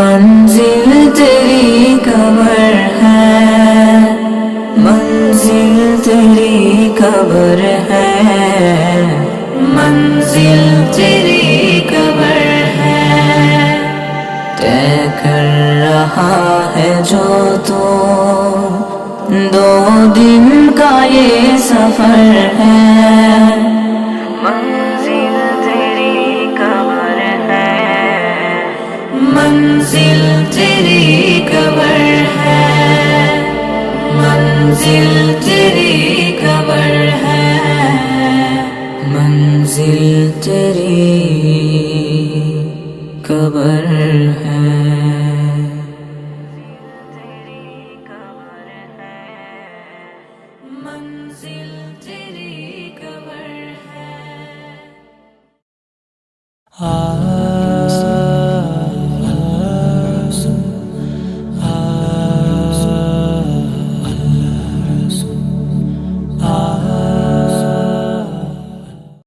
منزل تیری قبر ہے، منزل تیری قبر ہے، منزل تیری قبر ہے۔ طے کر رہا ہے جو تو 2 دن کا یہ سفر ہے، منزل تیری قبر ہے، منزل تیری قبر ہے، منزل تیری قبر ہے، منزل تیری قبر ہے۔ منزل تیری قبر ہے۔